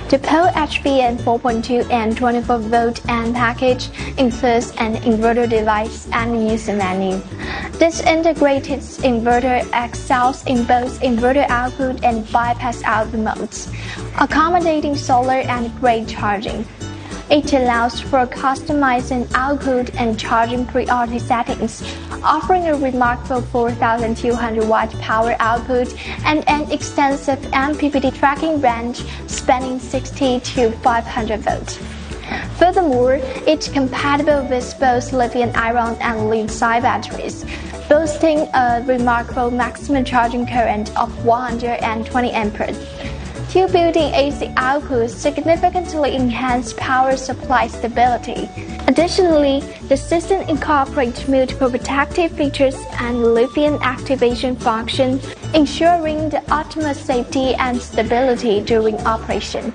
The PowHBN 4.2 and 24-volt AND package includes an inverter device and user menu. This integrated inverter excels in both inverter output and bypass output modes, accommodating solar and grid charging. It allows for customizing output and charging priority settings, offering a remarkable 4,200 watt power output and an extensive MPPT tracking range spanning 60 to 500 volts. Furthermore, it's compatible with both lithium-ion and lead-acid batteries, boasting a remarkable maximum charging current of 120 amperes. Two built-in AC outputs significantly enhance power supply stability. Additionally, the system incorporates multiple protective features and lithium activation function, ensuring the optimal safety and stability during operation.